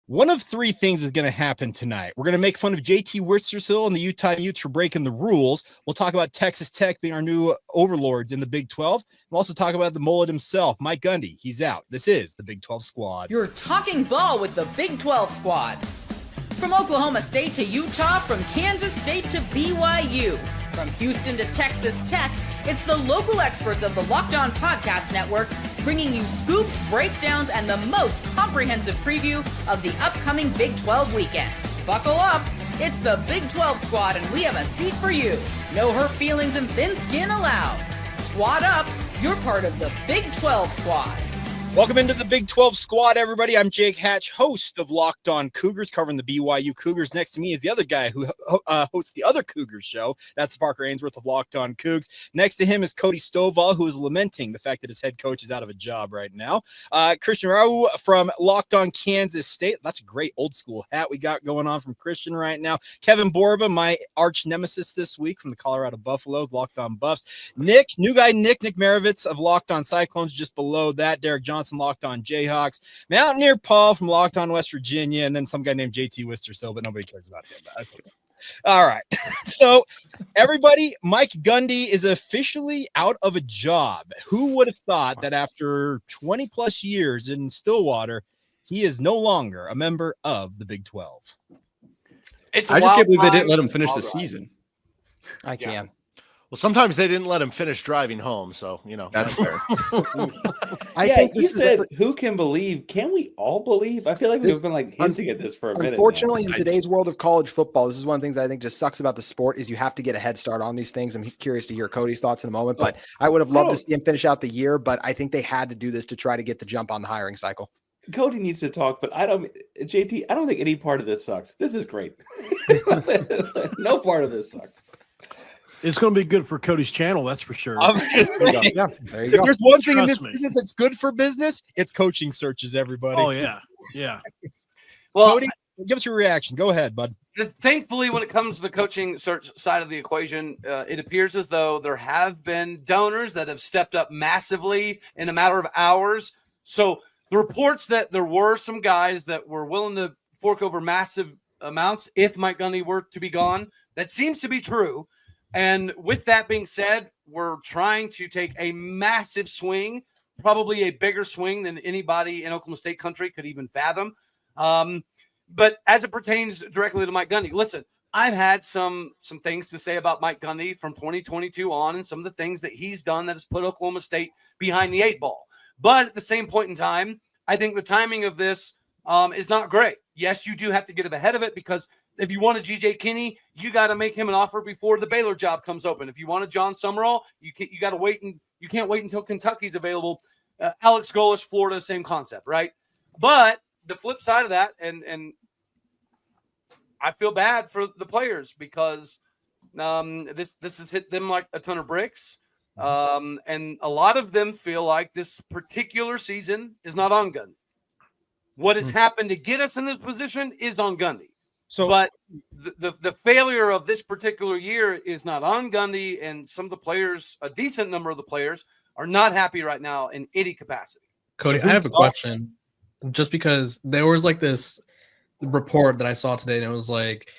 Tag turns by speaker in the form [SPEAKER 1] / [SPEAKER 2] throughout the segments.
[SPEAKER 1] One of three things is going to happen tonight. We're going to make fun of JT Wistersill and the Utah Utes for breaking the rules. We'll talk about Texas Tech being our new overlords in the Big 12. We'll also talk about the mullet himself, Mike Gundy. He's out. This is the Big 12 squad.
[SPEAKER 2] You're talking ball with the Big 12 squad. From Oklahoma State to Utah, from Kansas State to BYU, from Houston to Texas Tech, it's the local experts of the Locked On Podcast Network bringing you scoops, breakdowns, and the most comprehensive preview of the upcoming Big 12 weekend. Buckle up. It's the Big 12 squad, and we have a seat for you. No hurt feelings and thin skin allowed. Squad up. You're part of the Big 12 squad.
[SPEAKER 1] Welcome into the Big 12 squad, everybody. I'm Jake Hatch, host of Locked On Cougars, covering the BYU Cougars. Next to me is the other guy who hosts the other Cougars show. That's Parker Ainsworth of Locked On Cougs. Next to him is Cody Stovall, who is lamenting the fact that his head coach is out of a job right now. Christian Rau from Locked On Kansas State. That's a great old school hat we got going on from Christian right now. Kevin Borba, my arch nemesis this week from the Colorado Buffaloes, Locked On Buffs. Nick Maravitz of Locked On Cyclones, just below that. Derek Johnson, Locked On Jayhawks. Mountaineer Paul from Locked On West Virginia, and then some guy named JT Wistersill, but nobody cares about him. That's okay. All right. So, everybody, Mike Gundy is officially out of a job. Who would have thought that after 20 plus years in Stillwater, he is no longer a member of the Big 12?
[SPEAKER 3] I just can't believe they didn't let him finish the season.
[SPEAKER 4] I can.
[SPEAKER 5] Yeah. Well, sometimes they didn't let him finish driving home, so
[SPEAKER 3] That's fair.
[SPEAKER 4] I think
[SPEAKER 6] you said, who can believe? Can we all believe? I feel like we've been hinting at this for a minute.
[SPEAKER 4] Unfortunately, in today's world of college football, this is one of the things I think just sucks about the sport is you have to get a head start on these things. I'm curious to hear Cody's thoughts in a moment, but I would have loved to see him finish out the year, but I think they had to do this to try to get the jump on the hiring cycle.
[SPEAKER 6] Cody needs to talk, but JT, I don't think any part of this sucks. This is great. No part of this sucks.
[SPEAKER 7] It's going to be good for Cody's channel, that's for sure.
[SPEAKER 1] I was just saying,
[SPEAKER 4] Yeah, there you go.
[SPEAKER 1] there's one thing in this
[SPEAKER 7] Trust me.
[SPEAKER 1] business that's good for business. It's coaching searches, everybody.
[SPEAKER 7] Oh, yeah. Yeah.
[SPEAKER 3] Well,
[SPEAKER 1] Cody, give us your reaction. Go ahead, bud.
[SPEAKER 3] thankfully, when it comes to the coaching search side of the equation, it appears as though there have been donors that have stepped up massively in a matter of hours. So the reports that there were some guys that were willing to fork over massive amounts if Mike Gundy were to be gone, that seems to be true. And with that being said, we're trying to take a massive swing, probably a bigger swing than anybody in Oklahoma State country could even fathom. But as it pertains directly to Mike Gundy, listen, I've had some things to say about Mike Gundy from 2022 on and some of the things that he's done that has put Oklahoma State behind the 8 ball. But at the same point in time, I think the timing of this is not great. Yes, you do have to get ahead of it because if you want a G.J. Kinney, you got to make him an offer before the Baylor job comes open. If you want a John Summerall, you got to wait, and you can't wait until Kentucky's available. Alex Golesh, Florida, same concept, right? But the flip side of that, and I feel bad for the players because this has hit them like a ton of bricks, and a lot of them feel like this particular season is not on Gundy. What has happened to get us in this position is on Gundy. But the failure of this particular year is not on Gundy, and some of the players, a decent number of the players, are not happy right now in any capacity.
[SPEAKER 8] Cody, I have a question. Just because there was like this report that I saw today, and it was like,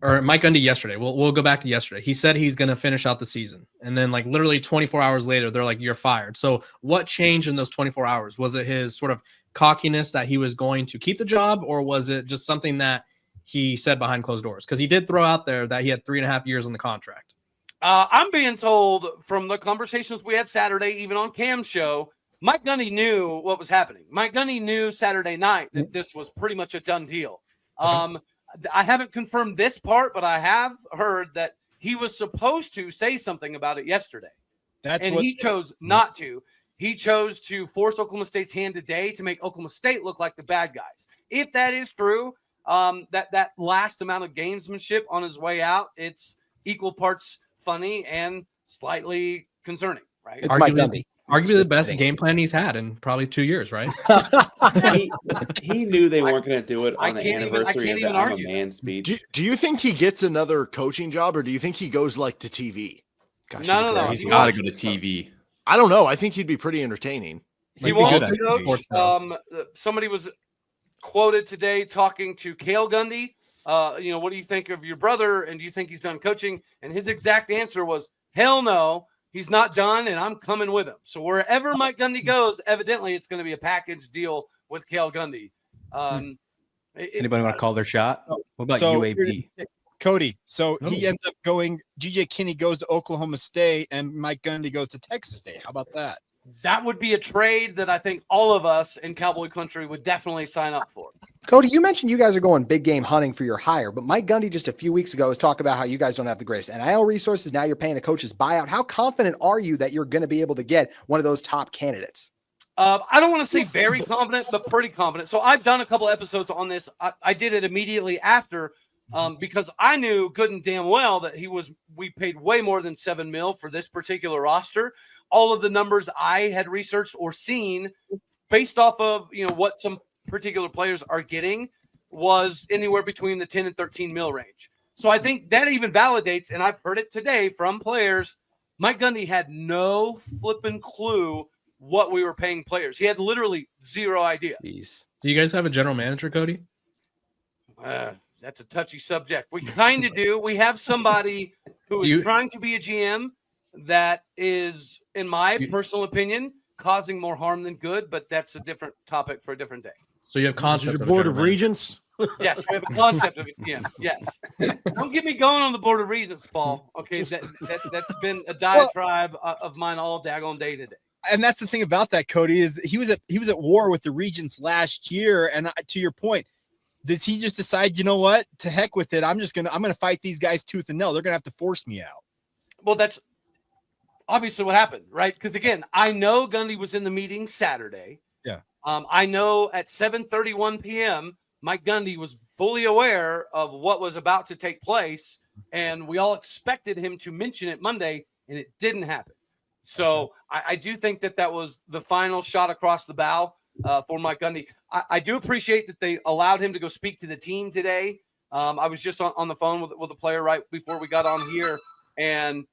[SPEAKER 8] or Mike Gundy yesterday. We'll go back to yesterday. He said he's going to finish out the season, and then like literally 24 hours later, they're like, "You're fired." So what changed in those 24 hours? Was it his sort of cockiness that he was going to keep the job, or was it just something that he said behind closed doors? Because he did throw out there that he had 3.5 years on the contract.
[SPEAKER 3] I'm being told from the conversations we had Saturday, even on Cam's show, Mike Gundy knew what was happening. Mike Gundy knew Saturday night that this was pretty much a done deal. I haven't confirmed this part, but I have heard that he was supposed to say something about it yesterday. He chose not to. He chose to force Oklahoma State's hand today to make Oklahoma State look like the bad guys. If that is true, that last amount of gamesmanship on his way out, it's equal parts funny and slightly concerning, right?
[SPEAKER 4] It's Mike Gundy.
[SPEAKER 8] Arguably the best game plan he's had in probably 2 years, right?
[SPEAKER 6] he knew they weren't going to do it on the
[SPEAKER 3] I
[SPEAKER 6] anniversary
[SPEAKER 3] can't
[SPEAKER 6] of the
[SPEAKER 3] even
[SPEAKER 6] I'm a
[SPEAKER 3] argue
[SPEAKER 6] Man
[SPEAKER 3] that.
[SPEAKER 6] speech.
[SPEAKER 5] do you think he gets another coaching job, or do you think he goes like to TV?
[SPEAKER 4] Gosh,
[SPEAKER 3] No.
[SPEAKER 8] He's got to go to TV.
[SPEAKER 5] I don't know. I think he'd be pretty entertaining.
[SPEAKER 3] He
[SPEAKER 8] Might be
[SPEAKER 3] wants
[SPEAKER 8] good
[SPEAKER 3] to
[SPEAKER 8] at
[SPEAKER 3] coach.
[SPEAKER 8] sports now.
[SPEAKER 3] Somebody was quoted today talking to Cale Gundy. What do you think of your brother? And do you think he's done coaching? And his exact answer was, hell no, he's not done, and I'm coming with him. So wherever Mike Gundy goes, evidently it's going to be a package deal with Cale Gundy.
[SPEAKER 9] Anybody want to call their shot? What about UAB?
[SPEAKER 1] Cody. So he ends up going, GJ Kinney goes to Oklahoma State and Mike Gundy goes to Texas State. How about that?
[SPEAKER 3] That would be a trade that I think all of us in Cowboy Country would definitely sign up for.
[SPEAKER 4] Cody, you mentioned you guys are going big game hunting for your hire, but Mike Gundy just a few weeks ago was talking about how you guys don't have the greatest NIL resources. Now you're paying a coach's buyout. How confident are you that you're going to be able to get one of those top candidates?
[SPEAKER 3] I don't want to say very confident, but pretty confident. So I've done a couple episodes on this. I did it immediately after because I knew good and damn well that we paid way more than $7 million for this particular roster. All of the numbers I had researched or seen based off of, what some particular players are getting was anywhere between the 10 and 13 mil range. So I think that even validates, and I've heard it today from players, Mike Gundy had no flipping clue what we were paying players. He had literally zero idea.
[SPEAKER 8] Jeez. Do you guys have a general manager, Cody?
[SPEAKER 3] That's a touchy subject. We kind of do. We have somebody who is trying to be a GM that is, in my personal opinion, causing more harm than good, but that's a different topic for a different day.
[SPEAKER 8] So you have concept
[SPEAKER 7] of board of regents?
[SPEAKER 3] Yes, we have a concept of it. Yeah, yes. Don't get me going on the board of regents, Paul. Okay, that's been a diatribe of mine all daggone day today.
[SPEAKER 1] And that's the thing about that, Cody, is he was at war with the regents last year. And to your point, does he just decide, you know what, to heck with it? I'm gonna fight these guys tooth and nail. They're gonna have to force me out.
[SPEAKER 3] Well, that's obviously what happened, right? Because again, I know Gundy was in the meeting Saturday.
[SPEAKER 1] Yeah.
[SPEAKER 3] I know at 7:31 p.m. Mike Gundy was fully aware of what was about to take place, and we all expected him to mention it Monday, and it didn't happen. So I do think that was the final shot across the bow for Mike Gundy. I do appreciate that they allowed him to go speak to the team today. I was just on the phone with a player right before we got on here, and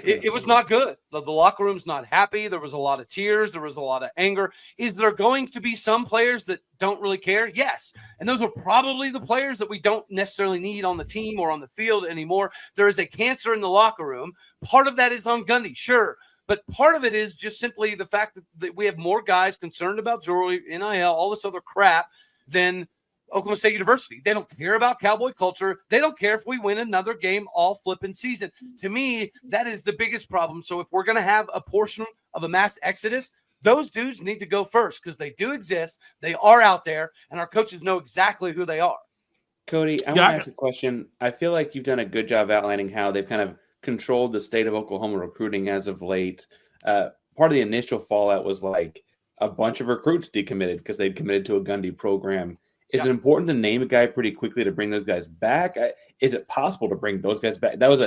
[SPEAKER 3] it was not good. The locker room's not happy. There was a lot of tears. There was a lot of anger. Is there going to be some players that don't really care? Yes. And those are probably the players that we don't necessarily need on the team or on the field anymore. There is a cancer in the locker room. Part of that is on Gundy, sure. But part of it is just simply the fact that we have more guys concerned about jewelry, NIL, all this other crap than Oklahoma State University. They don't care about Cowboy culture. They don't care if we win another game all flipping season. To me, that is the biggest problem. So if we're going to have a portion of a mass exodus, those dudes need to go first because they do exist. They are out there, and our coaches know exactly who they are.
[SPEAKER 6] Cody, I want to ask a question. I feel like you've done a good job outlining how they've kind of controlled the state of Oklahoma recruiting as of late. Part of the initial fallout was like a bunch of recruits decommitted because they'd committed to a Gundy program. Is it important to name a guy pretty quickly to bring those guys back? Is it possible to bring those guys back? That was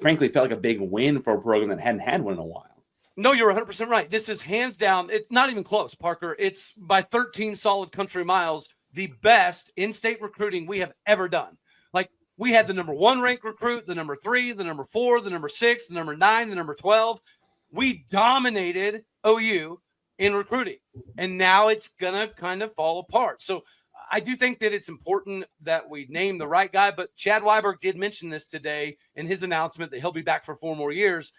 [SPEAKER 6] frankly, felt like a big win for a program that hadn't had one in a while.
[SPEAKER 3] No, you're 100% right. This is hands down. It's not even close, Parker. It's by 13 solid country miles, the best in-state recruiting we have ever done. Like, we had the number 1 ranked recruit, the number 3, the number 4, the number 6, the number 9, the number 12. We dominated OU in recruiting, and now it's going to kind of fall apart. So I do think that it's important that we name the right guy, but Chad Weiberg did mention this today in his announcement that he'll be back for 4 more years,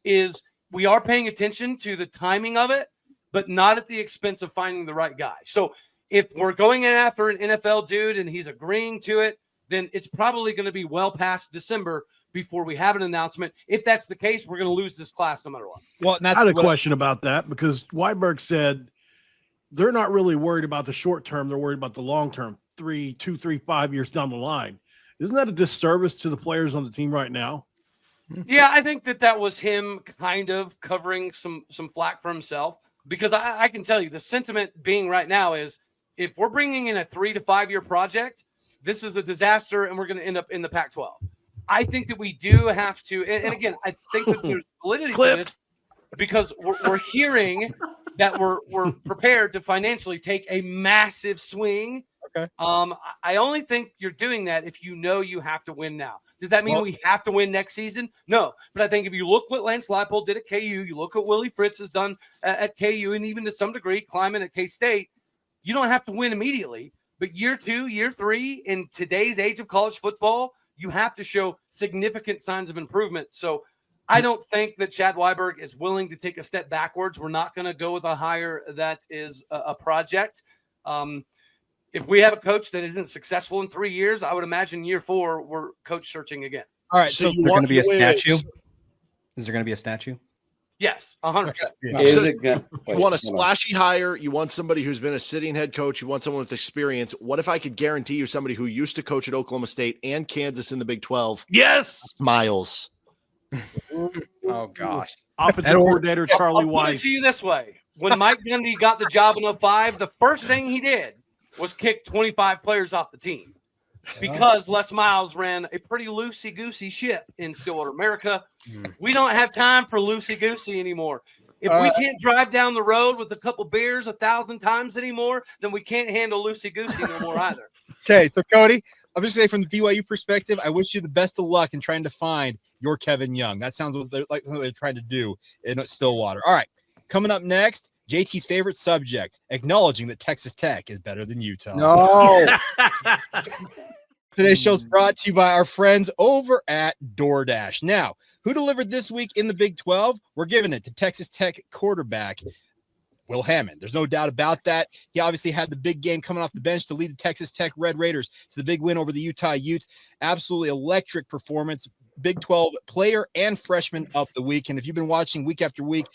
[SPEAKER 3] is we are paying attention to the timing of it, but not at the expense of finding the right guy. So if we're going in after an NFL dude and he's agreeing to it, then it's probably going to be well past December before we have an announcement. If that's the case, we're going to lose this class no matter what.
[SPEAKER 7] Well, I had a question about that because Weiberg said they're not really worried about the short term. They're worried about the long term, 2, 3, 5 years down the line. Isn't that a disservice to the players on the team right now?
[SPEAKER 3] Yeah, I think that was him kind of covering some flack for himself, because I can tell you the sentiment being right now is if we're bringing in a 3 to 5 year project, this is a disaster and we're going to end up in the Pac-12. I think that we do have to, and again, I think that there's validity to this because we're hearing that we're prepared to financially take a massive swing.
[SPEAKER 1] Okay.
[SPEAKER 3] I only think you're doing that if you know you have to win now. Does that mean we have to win next season? No. But I think if you look what Lance Leipold did at KU, you look what Willie Fritz has done at KU, and even to some degree climbing at K-State, you don't have to win immediately. But year 2, year 3, in today's age of college football, you have to show significant signs of improvement. So I don't think that Chad Weiberg is willing to take a step backwards. We're not going to go with a hire that is a project. If we have a coach that isn't successful in 3 years, I would imagine year 4, we're coach searching again.
[SPEAKER 1] All right.
[SPEAKER 9] So, is there going to be a statue? Is there going to be a statue?
[SPEAKER 3] Yes, 100%.
[SPEAKER 5] You want a splashy hire. You want somebody who's been a sitting head coach. You want someone with experience. What if I could guarantee you somebody who used to coach at Oklahoma State and Kansas in the Big 12?
[SPEAKER 7] Yes.
[SPEAKER 5] Miles.
[SPEAKER 4] Oh, gosh.
[SPEAKER 7] Offensive coordinator Charlie Weiss.
[SPEAKER 3] I'll put it to you this way. When Mike Gundy got the job in 2005, the first thing he did was kick 25 players off the team because Les Miles ran a pretty loosey-goosey ship in Stillwater, America. We don't have time for loosey-goosey anymore. If we can't drive down the road with a couple beers 1,000 times anymore, then we can't handle loosey-goosey no more either.
[SPEAKER 1] Okay, so Cody, I'm just saying from the BYU perspective, I wish you the best of luck in trying to find your Kevin Young. That sounds like something they're trying to do in Stillwater. All right, coming up next, JT's favorite subject, acknowledging that Texas Tech is better than Utah.
[SPEAKER 4] No.
[SPEAKER 1] Today's show is brought to you by our friends over at DoorDash. Now, who delivered this week in the Big 12? We're giving it to Texas Tech quarterback Will Hammond. There's no doubt about that. He obviously had the big game coming off the bench to lead the Texas Tech Red Raiders to the big win over the Utah Utes. Absolutely electric performance. Big 12 player and freshman of the week. And if you've been watching week after week,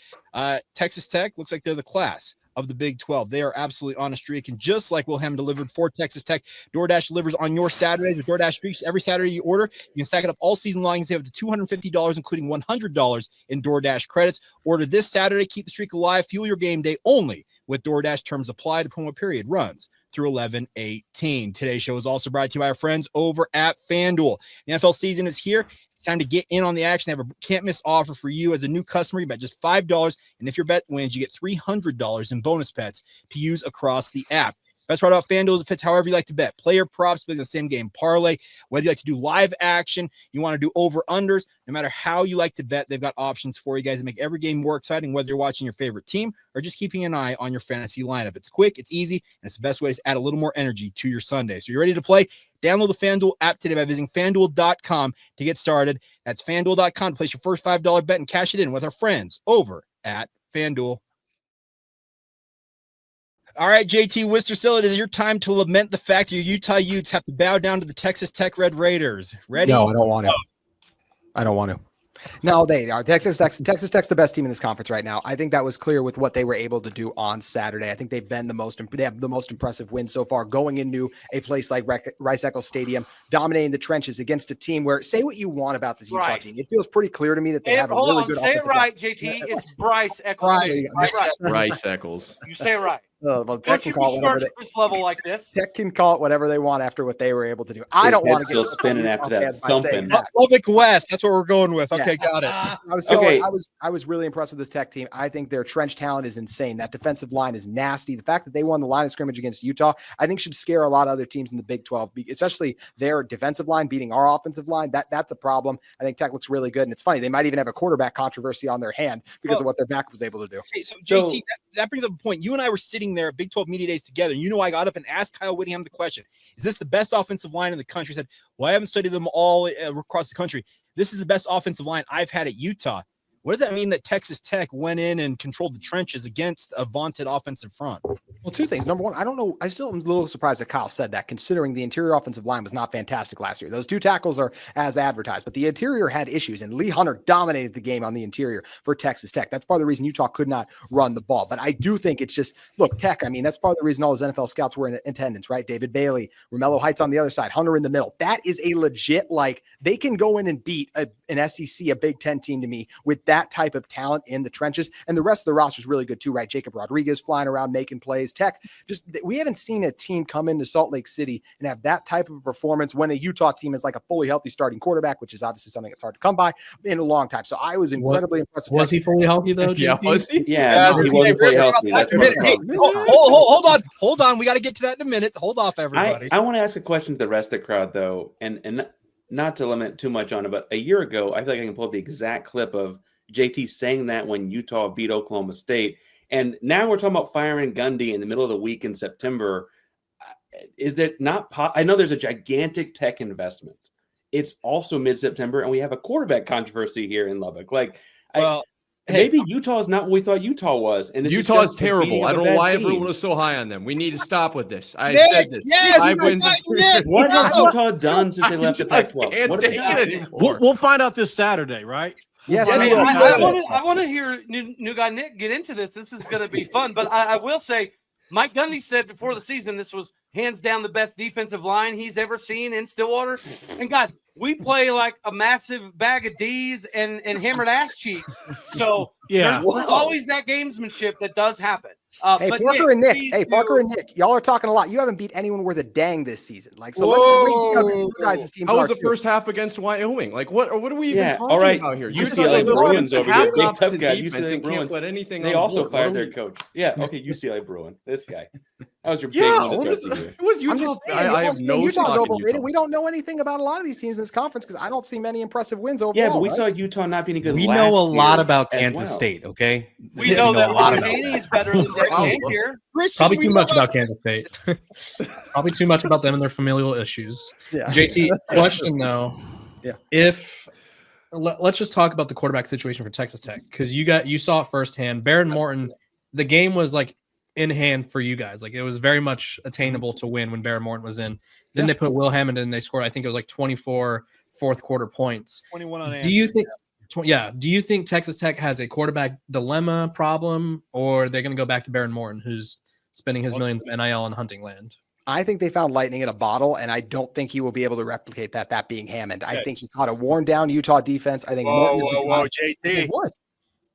[SPEAKER 1] Texas Tech looks like they're the class of the Big 12. They are absolutely on a streak. And just like Will Hammond delivered for Texas Tech, DoorDash delivers on your Saturdays with DoorDash streaks. Every Saturday you order, you can stack it up all season long and save up to $250, including $100 in DoorDash credits. Order this Saturday. Keep the streak alive. Fuel your game day only with DoorDash. Terms apply. The promo period runs through 11/18. Today's show is also brought to you by our friends over at FanDuel. The NFL season is here. It's time to get in on the action. They have a can't-miss offer for you as a new customer. You bet just $5, and if your bet wins, you get $300 in bonus bets to use across the app. Best part about FanDuel, it fits however you like to bet. Player props, the same game parlay, whether you like to do live action, you want to do over-unders, no matter how you like to bet, they've got options for you guys to make every game more exciting, whether you're watching your favorite team or just keeping an eye on your fantasy lineup. It's quick, it's easy, and it's the best way to add a little more energy to your Sunday. So you're ready to play? Download the FanDuel app today by visiting FanDuel.com to get started. That's FanDuel.com to place your first $5 bet and cash it in with our friends over at FanDuel. All right, JT Wistersill, it is your time to lament the fact that your Utah Utes have to bow down to the Texas Tech Red Raiders. Ready?
[SPEAKER 4] No, I don't want to. I don't want to. No, they are. Texas Tech's the best team in this conference right now. I think that was clear with what they were able to do on Saturday. I think they have the most impressive win so far, going into a place like Rice-Eccles Stadium, dominating the trenches against a team where, say what you want about this Utah team, it feels pretty clear to me that they have a really good offensive line.
[SPEAKER 3] Say it right, JT. It's Bryce-Eccles.
[SPEAKER 5] Rice-Eccles.
[SPEAKER 3] You say it right.
[SPEAKER 4] Well, Tech can call it whatever
[SPEAKER 3] this level like this.
[SPEAKER 4] Tech can call it whatever they want after what they were able to do. I don't want to
[SPEAKER 6] get still spinning after that thumping.
[SPEAKER 1] Lubbock West. That's what we're going with. Okay, got it.
[SPEAKER 4] I was really impressed with this Tech team. I think their trench talent is insane. That defensive line is nasty. The fact that they won the line of scrimmage against Utah, I think should scare a lot of other teams in the Big 12, especially their defensive line beating our offensive line. That's a problem. I think Tech looks really good. And it's funny, they might even have a quarterback controversy on their hand because of what their back was able to do.
[SPEAKER 1] Okay, so JT, that brings up a point. You and I were sitting there at Big 12 Media Days together. And I got up and asked Kyle Whittingham the question, is this the best offensive line in the country? He said, well, I haven't studied them all across the country. This is the best offensive line I've had at Utah. What does that mean that Texas Tech went in and controlled the trenches against a vaunted offensive front?
[SPEAKER 4] Well, two things. Number one, I don't know. I still am a little surprised that Kyle said that, considering the interior offensive line was not fantastic last year. Those two tackles are as advertised, but the interior had issues, and Lee Hunter dominated the game on the interior for Texas Tech. That's part of the reason Utah could not run the ball. But I do think it's just, look, Tech, I mean, that's part of the reason all those NFL scouts were in attendance, right? David Bailey, Romello Heights on the other side, Hunter in the middle. That is a legit, they can go in and beat an SEC, a Big Ten team to me with that type of talent in the trenches, and the rest of the roster is really good too, right? Jacob Rodriguez flying around making plays. Tech, we haven't seen a team come into Salt Lake City and have that type of performance when a Utah team is like a fully healthy starting quarterback, which is obviously something that's hard to come by in a long time. So I was incredibly impressed.
[SPEAKER 8] Was he fully healthy though?
[SPEAKER 9] Yeah, was he?
[SPEAKER 6] Yeah, he wasn't fully healthy.
[SPEAKER 1] Hold on. We got to get to that in a minute. Hold off, everybody.
[SPEAKER 6] I want to ask a question to the rest of the crowd though, and not to limit too much on it, but a year ago, I feel like I can pull up the exact clip of JT saying that when Utah beat Oklahoma State. And now we're talking about firing Gundy in the middle of the week in September. is it not? I know there's a gigantic Tech investment. It's also mid-September, and we have a quarterback controversy here in Lubbock. Maybe Utah is not what we thought Utah was, and
[SPEAKER 9] Utah is terrible. I don't know why everyone was so high on them. We need to stop with this. I said this.
[SPEAKER 6] What has Utah done since they left the Pac-12?
[SPEAKER 7] We'll find out this Saturday, right?
[SPEAKER 3] Yes, I want to hear new guy Nick get into this. This is going to be fun. But I will say, Mike Gundy said before the season this was hands down the best defensive line he's ever seen in Stillwater. And guys, we play like a massive bag of D's and hammered ass cheeks. So there's always that gamesmanship that does happen.
[SPEAKER 4] Hey, Parker and Nick, y'all are talking a lot. You haven't beat anyone worth a dang this season. Let's just wait to see how you guys' teams
[SPEAKER 9] How
[SPEAKER 4] are.
[SPEAKER 9] was the first half against Wyoming? What are we even talking
[SPEAKER 6] all right.
[SPEAKER 9] about here?
[SPEAKER 6] UCLA Bruins over here. Big tough guy.
[SPEAKER 9] UCLA Bruins. Let anything
[SPEAKER 6] they also fired their coach. Yeah, okay, UCLA Bruin. This guy. That was your big one to start the year.
[SPEAKER 9] It was Utah. I have no
[SPEAKER 4] Utah's overrated. Utah. We don't know anything about a lot of these teams in this conference because I don't see many impressive wins overall.
[SPEAKER 6] Yeah, but we saw Utah not being good.
[SPEAKER 9] We know a lot about Kansas State, okay?
[SPEAKER 3] We know that Mulvaney is better than Xavier.
[SPEAKER 8] Probably too much about Kansas State. Probably too much about them and their familial issues.
[SPEAKER 4] Yeah.
[SPEAKER 8] JT, question though.
[SPEAKER 4] Yeah.
[SPEAKER 8] If let's just talk about the quarterback situation for Texas Tech because you saw it firsthand. Baron Morton, the game was like in hand for you guys. Like it was very much attainable to win when Baron Morton was in. Then they put Will Hammond in and they scored, I think it was like 24 fourth quarter points.
[SPEAKER 1] 21 on
[SPEAKER 8] Do you think do you think Texas Tech has a quarterback dilemma problem, or they're going to go back to Baron Morton, who's spending his millions of NIL in hunting land?
[SPEAKER 4] I think they found lightning in a bottle, and I don't think he will be able to replicate that being Hammond. I think he caught a worn-down Utah defense. I think
[SPEAKER 1] Whoa, JT. What?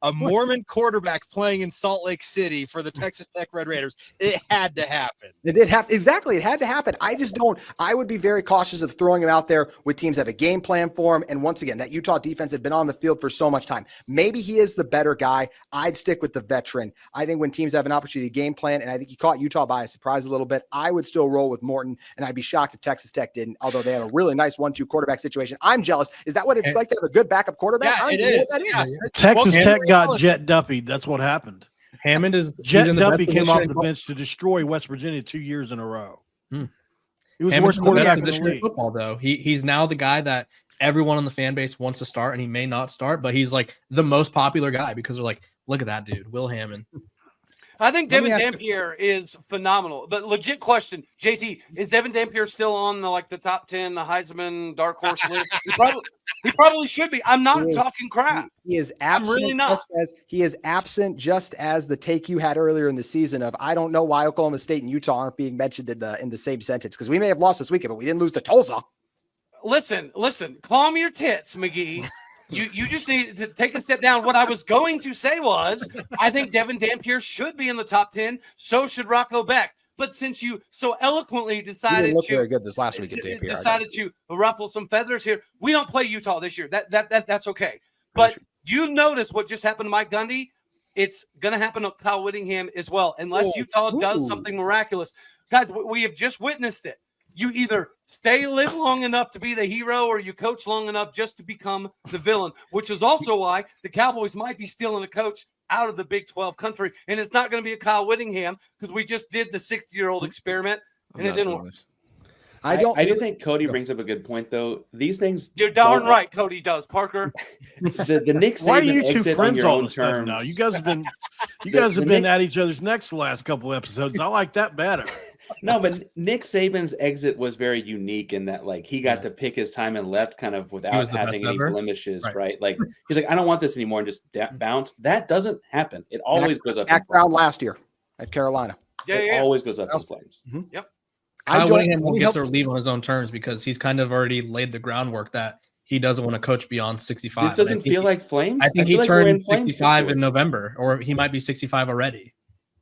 [SPEAKER 1] A Mormon quarterback playing in Salt Lake City for the Texas Tech Red Raiders. It had to happen.
[SPEAKER 4] It did have exactly. It had to happen. I would be very cautious of throwing him out there with teams that have a game plan for him. And once again, that Utah defense had been on the field for so much time. Maybe he is the better guy. I'd stick with the veteran. I think when teams have an opportunity to game plan, and I think he caught Utah by a surprise a little bit, I would still roll with Morton. And I'd be shocked if Texas Tech didn't, although they have a really nice 1-2 quarterback situation. I'm jealous. Is that what it's like to have a good backup quarterback?
[SPEAKER 1] Yeah, it is.
[SPEAKER 7] Texas Tech got Jet Duffy. That's what happened.
[SPEAKER 8] Hammond is
[SPEAKER 7] Jet Duffy came off the bench to destroy West Virginia 2 years in a row. He was the worst quarterback in the league.
[SPEAKER 8] Football, though. He's now the guy that everyone on the fan base wants to start, and he may not start, but he's like the most popular guy because they're like, look at that dude, Will Hammond.
[SPEAKER 3] I think Devin Dampier is phenomenal. But legit question, JT, is Devin Dampier still on the top 10, the Heisman dark horse list? He probably should be. I'm not talking crap.
[SPEAKER 4] He is absent.
[SPEAKER 3] I'm really not.
[SPEAKER 4] He is absent, just as the take you had earlier in the season of I don't know why Oklahoma State and Utah aren't being mentioned in the same sentence because we may have lost this weekend, but we didn't lose to Tulsa.
[SPEAKER 3] Listen, calm your tits, McGee. You just need to take a step down. What I was going to say was, I think Devin Dampier should be in the top 10. So should Rocco Beck. But since you so eloquently decided
[SPEAKER 4] look very good this last week at Dampier,
[SPEAKER 3] decided to ruffle some feathers here, we don't play Utah this year. That's okay. But you notice what just happened to Mike Gundy. It's going to happen to Kyle Whittingham as well, unless Utah does something miraculous. Guys, we have just witnessed it. You either live long enough to be the hero or you coach long enough just to become the villain, which is also why the Cowboys might be stealing a coach out of the Big 12 country. And it's not going to be a Kyle Whittingham because we just did the 60-year-old experiment and it didn't work.
[SPEAKER 6] I do think Cody brings up a good point, though. These things.
[SPEAKER 3] You're darn right, Cody does, Parker.
[SPEAKER 6] the Nick Saban
[SPEAKER 7] Why are you two
[SPEAKER 6] exit
[SPEAKER 7] friends
[SPEAKER 6] on your
[SPEAKER 7] all
[SPEAKER 6] own
[SPEAKER 7] of a sudden
[SPEAKER 6] terms.
[SPEAKER 7] now? You guys have been at each other's necks the last couple of episodes. I like that better.
[SPEAKER 6] No, but Nick Saban's exit was very unique in that, he got to pick his time and left kind of without having any blemishes, right? He's like, I don't want this anymore, and just bounce. That doesn't happen. It always goes up.
[SPEAKER 4] Background last year at Carolina.
[SPEAKER 6] It always goes up in flames.
[SPEAKER 4] Mm-hmm.
[SPEAKER 3] Yep.
[SPEAKER 8] Kyle Whittingham won't get to leave on his own terms because he's kind of already laid the groundwork that he doesn't want to coach beyond 65.
[SPEAKER 6] This doesn't feel like flames.
[SPEAKER 8] I think he turned 65 in November, or he might be 65 already.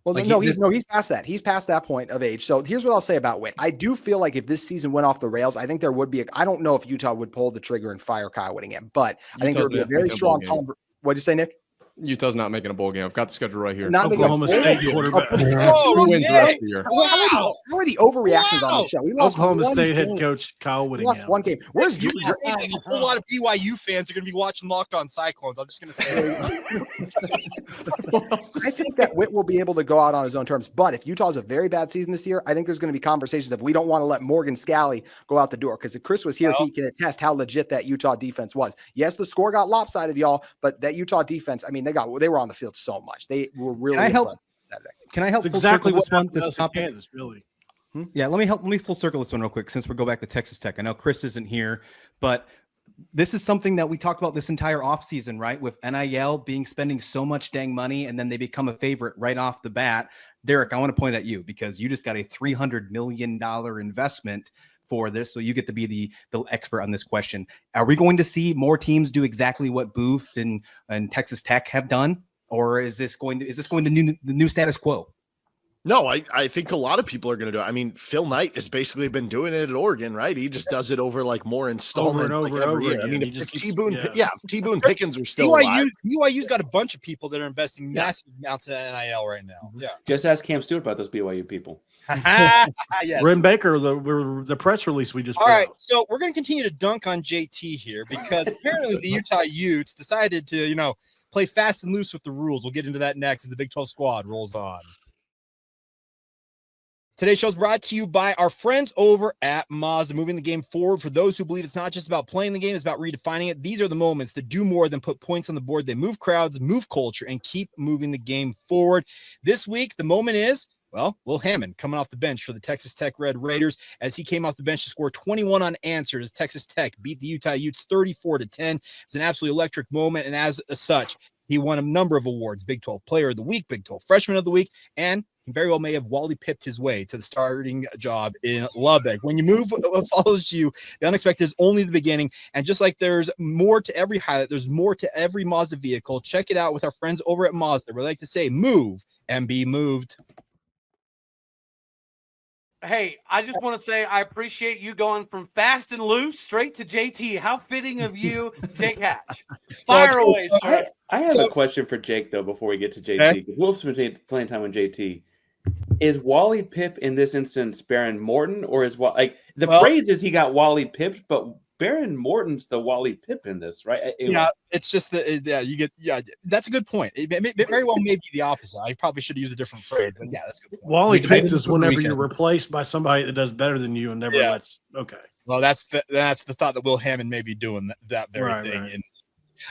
[SPEAKER 4] Well, he's past that. He's past that point of age. So here's what I'll say about Whit. I do feel like if this season went off the rails, I think there would be I don't know if Utah would pull the trigger and fire Kyle Whittingham, but I think there would be a very strong – what'd you say, Nick?
[SPEAKER 9] Utah's not making a bowl game. I've got the schedule right here.
[SPEAKER 4] Not
[SPEAKER 7] Oklahoma State quarterback.
[SPEAKER 9] Who wins the rest of the year?
[SPEAKER 4] How are the overreactions on the show? We lost
[SPEAKER 7] Oklahoma
[SPEAKER 4] one
[SPEAKER 7] State
[SPEAKER 4] game.
[SPEAKER 7] head coach Kyle
[SPEAKER 4] We
[SPEAKER 7] Whittingham.
[SPEAKER 4] lost one game. Where's
[SPEAKER 1] You I think a whole lot of BYU fans are going to be watching Locked On Cyclones. I'm just going to say
[SPEAKER 4] I think that Witt will be able to go out on his own terms. But if Utah's a very bad season this year, I think there's going to be conversations of we don't want to let Morgan Scalley go out the door. Because if Chris was here, he can attest how legit that Utah defense was. Yes, the score got lopsided, y'all, but that Utah defense, I mean, they were on the field so much. They were really
[SPEAKER 9] Can I help?
[SPEAKER 4] Saturday.
[SPEAKER 9] Can I help?
[SPEAKER 7] That's
[SPEAKER 9] Full
[SPEAKER 7] exactly
[SPEAKER 9] circle
[SPEAKER 7] what
[SPEAKER 9] this one.
[SPEAKER 7] happened to
[SPEAKER 9] This
[SPEAKER 7] us in
[SPEAKER 9] topic.
[SPEAKER 7] Kansas, really.
[SPEAKER 9] Yeah, let me full circle this one real quick since we go back to Texas Tech. I know Chris isn't here, but this is something that we talked about this entire offseason, right? With NIL spending so much dang money and then they become a favorite right off the bat. Derek, I want to point at you because you just got a $300 million investment for this. So you get to be the expert on this question. Are we going to see more teams do exactly what Booth and Texas Tech have done? Or is this going to the new status quo?
[SPEAKER 5] No, I think a lot of people are going to do it. I mean, Phil Knight has basically been doing it at Oregon, right? He just does it over like more installments
[SPEAKER 7] Over and over
[SPEAKER 5] every year.
[SPEAKER 7] again.
[SPEAKER 5] I mean,
[SPEAKER 7] He
[SPEAKER 5] if
[SPEAKER 7] just
[SPEAKER 5] T
[SPEAKER 7] keeps-
[SPEAKER 5] Boone,
[SPEAKER 7] yeah.
[SPEAKER 5] if T Boone Pickens were still alive,
[SPEAKER 1] BYU's got a bunch of people that are investing massive amounts in NIL right now. Yeah.
[SPEAKER 6] Just ask Cam Stewart about those BYU people.
[SPEAKER 1] Yes.
[SPEAKER 7] Ren Baker, the press release we just
[SPEAKER 1] All
[SPEAKER 7] put
[SPEAKER 1] right,
[SPEAKER 7] out.
[SPEAKER 1] so we're going to continue to dunk on JT here because apparently the Utah Utes decided to, play fast and loose with the rules. We'll get into that next as the Big 12 squad rolls on. Today's show is brought to you by our friends over at Mazda, moving the game forward. For those who believe it's not just about playing the game, it's about redefining it. These are the moments that do more than put points on the board. They move crowds, move culture, and keep moving the game forward. This week, the moment is, Will Hammond coming off the bench for the Texas Tech Red Raiders as he came off the bench to score 21 unanswered as Texas Tech beat the Utah Utes 34-10. It was an absolutely electric moment, and as such, he won a number of awards: Big 12 Player of the Week, Big 12 Freshman of the Week, and he very well may have Wally pipped his way to the starting job in Lubbock. When you move what follows you, the unexpected is only the beginning. And just like there's more to every highlight, there's more to every Mazda vehicle. Check it out with our friends over at Mazda. We like to say, move and be moved.
[SPEAKER 3] Hey, I just want to say I appreciate you going from fast and loose straight to JT. How fitting of you, Jake Hatch. Fire away, sir.
[SPEAKER 6] I have a question for Jake, though, before we get to JT. Because Wolf's been playing time with JT. Is Wally Pip in this instance Baron Morton, or is phrase is he got Wally pipped, but Baron Morton's the Wally Pip in this, right?
[SPEAKER 1] It's just that's a good point. It very well may be the opposite. I probably should use a different phrase, but that's a good point.
[SPEAKER 7] Wally picked is whenever you're replaced by somebody that does better than you and never lets. Okay.
[SPEAKER 1] Well, that's the thought that Will Hammond may be doing that very thing.
[SPEAKER 7] Right.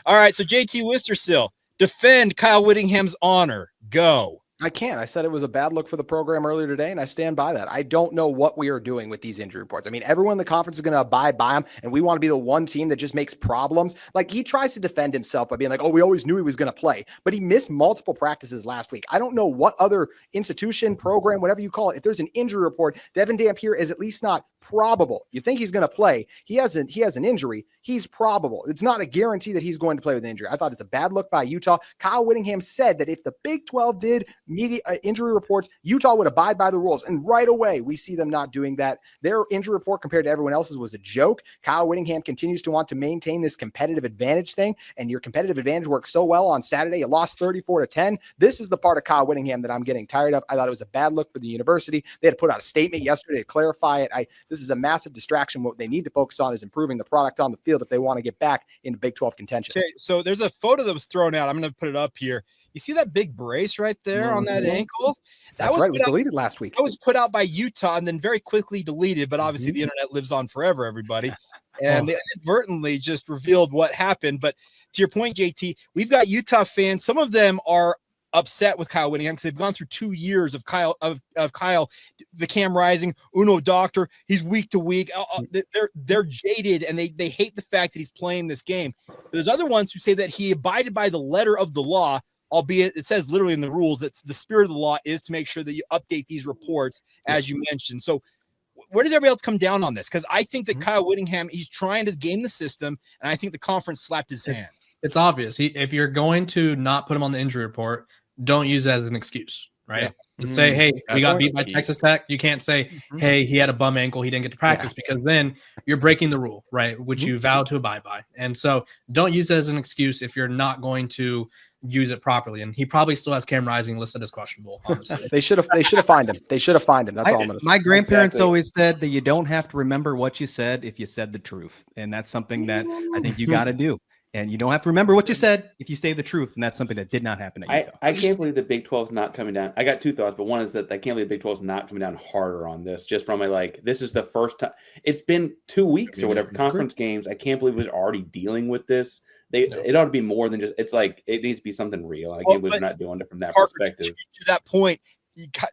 [SPEAKER 1] All right, so JT Wistersill, defend Kyle Whittingham's honor. Go.
[SPEAKER 4] I can't. I said it was a bad look for the program earlier today, and I stand by that. I don't know what we are doing with these injury reports. I mean, everyone in the conference is going to abide by them, and we want to be the one team that just makes problems. Like, he tries to defend himself by being like, we always knew he was going to play, but he missed multiple practices last week. I don't know what other institution, program, whatever you call it, if there's an injury report, Devin Dampier is at least not probable. You think he's going to play. He has an injury. He's probable. It's not a guarantee that he's going to play with an injury. I thought it's a bad look by Utah. Kyle Whittingham said that if the Big 12 did media injury reports, Utah would abide by the rules. And right away, we see them not doing that. Their injury report compared to everyone else's was a joke. Kyle Whittingham continues to want to maintain this competitive advantage thing. And your competitive advantage worked so well on Saturday. You lost 34-10. This is the part of Kyle Whittingham that I'm getting tired of. I thought it was a bad look for the university. They had to put out a statement yesterday to clarify it. This is a massive distraction. What they need to focus on is improving the product on the field if they want to get back into Big 12 contention.
[SPEAKER 1] Okay, so there's a photo that was thrown out. I'm going to put it up here. You see that big brace right there on that ankle?
[SPEAKER 4] That's right. It was deleted last week.
[SPEAKER 1] That was put out by Utah and then very quickly deleted, but obviously the internet lives on forever, everybody. And they inadvertently just revealed what happened. But to your point, JT, we've got Utah fans. Some of them are upset with Kyle Whittingham because they've gone through 2 years of Kyle, the Cam Rising, Uno Doctor. He's week to week. They're jaded and they hate the fact that he's playing this game. There's other ones who say that he abided by the letter of the law, albeit it says literally in the rules that the spirit of the law is to make sure that you update these reports, as you mentioned. So where does everybody else come down on this? Because I think that Kyle Whittingham, he's trying to game the system, and I think the conference slapped his hand.
[SPEAKER 8] It's obvious. If you're going to not put him on the injury report, don't use it as an excuse, right? Yeah. Say, hey, we got beat by Texas Tech. You can't say, hey, he had a bum ankle, he didn't get to practice, because then you're breaking the rule, right? Which you vow to abide by. And so don't use it as an excuse if you're not going to use it properly. And he probably still has Cam Rising listed as questionable. Honestly,
[SPEAKER 4] They should have fined him. They should have fined him. That's all I'm going to say.
[SPEAKER 9] My grandparents always said that you don't have to remember what you said if you said the truth, and that's something that I think you got to do. And you don't have to remember what you said if you say the truth, and that's something that did not happen at Utah.
[SPEAKER 6] I can't believe the Big 12's not coming down. I got two thoughts, but one is that I can't believe the Big 12's not coming down harder on this. Just from this is the first time. It's been 2 weeks or whatever, conference games. I can't believe we're already dealing with this. It ought to be more than just. It's like it needs to be something real. I can't believe we're not doing it from that perspective.
[SPEAKER 1] To that point,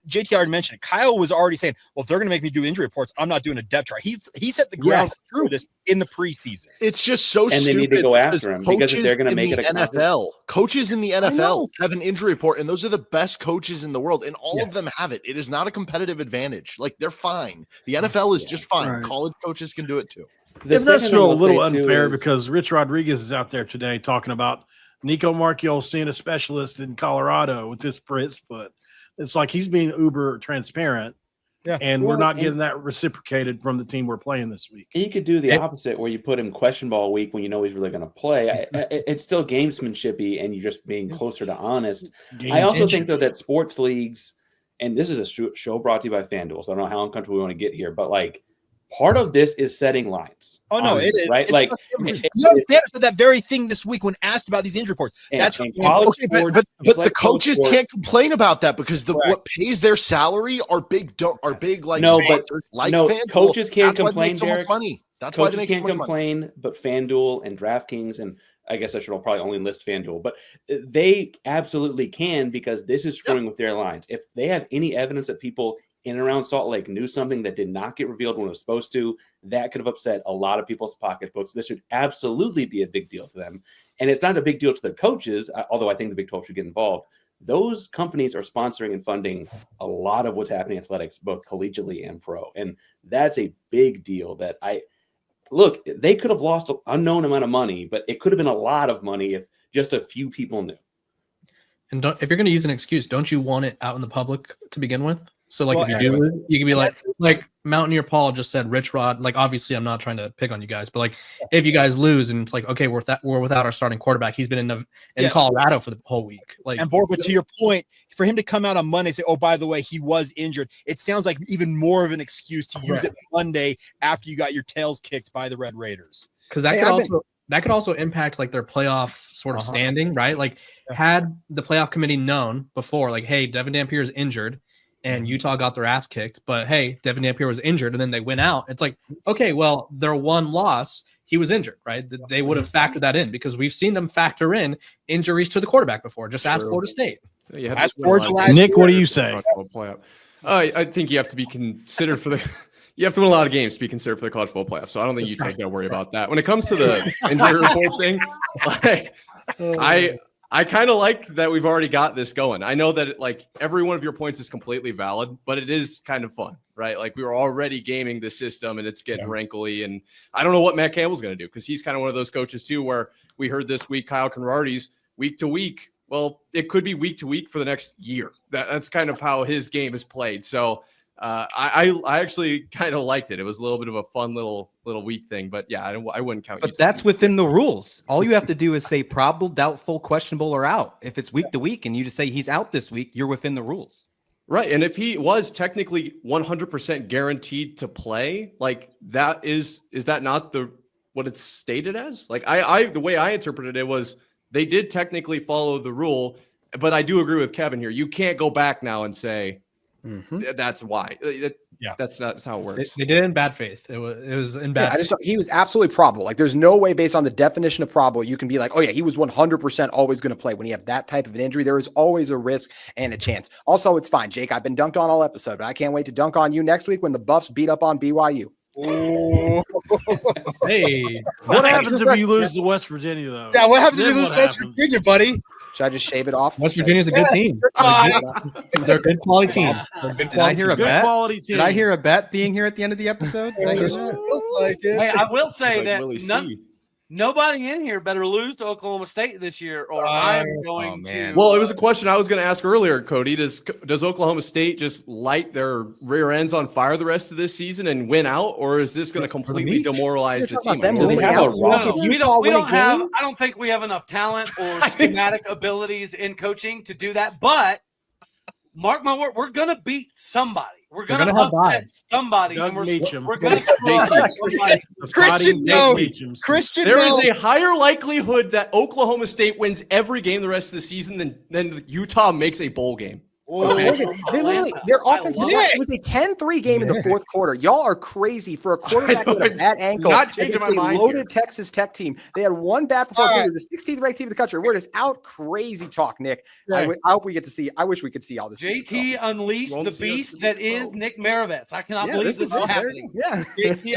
[SPEAKER 1] JT already mentioned it. Kyle was already saying, well, if they're going to make me do injury reports, I'm not doing a depth chart. He set the ground through this in the preseason.
[SPEAKER 5] It's just so stupid.
[SPEAKER 6] And they need to go after him because if they're going to make it a
[SPEAKER 5] NFL. Coaches in the NFL have an injury report, and those are the best coaches in the world, and all of them have it. It is not a competitive advantage. Like, they're fine. The NFL is just fine. Right. College coaches can do it too.
[SPEAKER 7] It does feel a little unfair because Rich Rodriguez is out there today talking about Nico Marchiol seeing a specialist in Colorado with this Fritz, but it's like he's being uber transparent, and we're not getting that reciprocated from the team we're playing this week.
[SPEAKER 6] And you could do the opposite where you put him questionable a week when you know he's really going to play. It's still gamesmanshipy, and you're just being closer to honest. I also think, though, that sports leagues, and this is a show brought to you by FanDuel, so I don't know how uncomfortable we want to get here, but part of this is setting lines.
[SPEAKER 1] Oh, no, it is.
[SPEAKER 6] Right?
[SPEAKER 1] They said that very thing this week when asked about these injury reports. That's
[SPEAKER 5] college sports, but the coaches can't complain about that because what pays their salary are big
[SPEAKER 6] coaches can't complain.
[SPEAKER 5] So much money. That's
[SPEAKER 6] coaches
[SPEAKER 5] why they
[SPEAKER 6] can't complain. But FanDuel and DraftKings, and I guess I should probably only list FanDuel, but they absolutely can because this is screwing with their lines. If they have any evidence that people in and around Salt Lake knew something that did not get revealed when it was supposed to, that could have upset a lot of people's pocketbooks. This should absolutely be a big deal to them. And it's not a big deal to the coaches, although I think the Big 12 should get involved. Those companies are sponsoring and funding a lot of what's happening in athletics, both collegiately and pro. And that's a big deal that they could have lost an unknown amount of money, but it could have been a lot of money if just a few people knew.
[SPEAKER 8] And if you're going to use an excuse, don't you want it out in the public to begin with? So if you do, you can be like Mountaineer Paul just said, Rich Rod, obviously I'm not trying to pick on you guys, but if you guys lose and it's okay, we're without our starting quarterback. He's been in Colorado for the whole week.
[SPEAKER 1] And but to your point, for him to come out on Monday and say, oh, by the way, he was injured, it sounds like even more of an excuse to use it Monday after you got your tails kicked by the Red Raiders.
[SPEAKER 8] Because that could also impact their playoff sort of standing, right? Had the playoff committee known before, hey, Devin Dampier is injured, and Utah got their ass kicked, but hey, Devin Dampier was injured, and then they went out. It's okay, well, their one loss, he was injured, right? They would have factored that in because we've seen them factor in injuries to the quarterback before. Just ask Florida State.
[SPEAKER 7] Nick, what do you say?
[SPEAKER 10] I think you have to be considered for the. You have to win a lot of games to be considered for the college football playoffs. So I don't think Utah's got to worry about that. When it comes to the injury report thing, I kind of like that we've already got this going. I know that every one of your points is completely valid, but it is kind of fun, right? We were already gaming the system and it's getting wrinkly. And I don't know what Matt Campbell's going to do because he's kind of one of those coaches too, where we heard this week, Kyle Conrarty's week to week. Well, it could be week to week for the next year. That's kind of how his game is played. So I actually kind of liked it. It was a little bit of a fun little week thing, but yeah, I wouldn't count.
[SPEAKER 9] But that's within the rules. All you have to do is say probable, doubtful, questionable, or out. If it's week to week and you just say he's out this week, you're within the rules.
[SPEAKER 10] Right. And if he was technically 100% guaranteed to play, that is that not what it's stated as? The way I interpreted it was they did technically follow the rule, but I do agree with Kevin here. You can't go back now and say, that's why. That's how it works.
[SPEAKER 8] They did it in bad faith. It was in bad faith.
[SPEAKER 4] He was absolutely probable. There's no way based on the definition of probable you can be oh yeah, he was 100% always going to play. When you have that type of an injury, there is always a risk and a chance. Also, it's fine, Jake. I've been dunked on all episode, but I can't wait to dunk on you next week when the Buffs beat up on BYU.
[SPEAKER 7] Oh.
[SPEAKER 8] Hey,
[SPEAKER 7] what happens if you lose to West Virginia, though?
[SPEAKER 1] Yeah, what happens if you lose to West Virginia, buddy?
[SPEAKER 4] Should I just shave it off?
[SPEAKER 8] West Virginia's a good team. They're a good quality team.
[SPEAKER 9] Did I hear a bet? Did I hear a bet being here at the end of the episode?
[SPEAKER 3] I will say that Nobody in here better lose to Oklahoma State this year, or I'm going to.
[SPEAKER 10] Well, it was a question I was going to ask earlier, Cody. Does Oklahoma State just light their rear ends on fire the rest of this season and win out, or is this going to completely demoralize the team?
[SPEAKER 3] I don't think we have enough talent or schematic abilities in coaching to do that. But mark my word, we're going to beat somebody. We're going to upset somebody, and we're going to somebody.
[SPEAKER 1] Christian knows. Christian
[SPEAKER 10] there
[SPEAKER 1] knows.
[SPEAKER 10] is a higher likelihood that Oklahoma State wins every game the rest of the season than Utah makes a bowl game.
[SPEAKER 4] Okay. Their offensive line, it was a 10-3 game in the fourth quarter. Y'all are crazy for a quarterback with a bad ankle.
[SPEAKER 10] Not changing my mind
[SPEAKER 4] loaded
[SPEAKER 10] here.
[SPEAKER 4] Texas Tech team. They had one bad performance. It was the 16th ranked team in the country. We're just out crazy talk, Nick. I hope we get to see. I wish we could see all this.
[SPEAKER 3] JT unleashed the beast that is Nick Maravets. I cannot believe this is happening.
[SPEAKER 4] Yeah,
[SPEAKER 1] JT,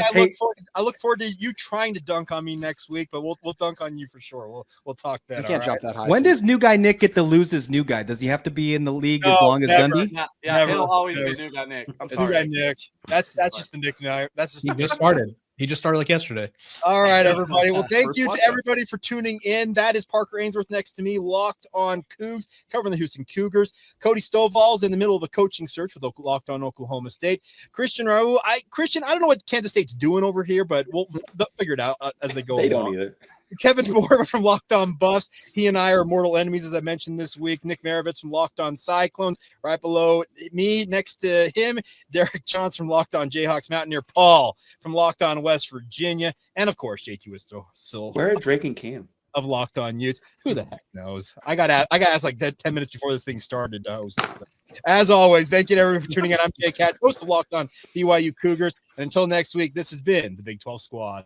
[SPEAKER 1] I look forward to you trying to dunk on me next week, but we'll dunk on you for sure. We'll talk that.
[SPEAKER 4] You can't jump that high.
[SPEAKER 9] When does new guy Nick get to lose his new guy? Does he have to be in the league as long as Gundy?
[SPEAKER 3] Yeah, it'll always be new guy Nick. I'm sorry.
[SPEAKER 1] New guy Nick. That's just the nickname. That's just
[SPEAKER 8] He just started. He just started like yesterday.
[SPEAKER 1] All right, everybody. Well, thank you to everybody for tuning in. That is Parker Ainsworth next to me, Locked On Cougs, covering the Houston Cougars. Cody Stovall's in the middle of a coaching search with Locked On Oklahoma State. Christian Raul, I don't know what Kansas State's doing over here, but they'll figure it out as they go along.
[SPEAKER 6] They don't either.
[SPEAKER 1] Kevin Moore from Locked On Buffs. He and I are mortal enemies, as I mentioned this week. Nick Maravitz from Locked On Cyclones. Right below me, next to him, Derek Johnson from Locked On Jayhawks Mountaineer. Paul from Locked On West Virginia. And, of course, JT was still
[SPEAKER 6] Where are Drake and Cam?
[SPEAKER 1] Of Locked On Utes. Who the heck knows? I got asked like 10 minutes before this thing started to host it. So, as always, thank you to everyone for tuning in. I'm Jake Hatch, host of Locked On BYU Cougars. And until next week, this has been the Big 12 Squad.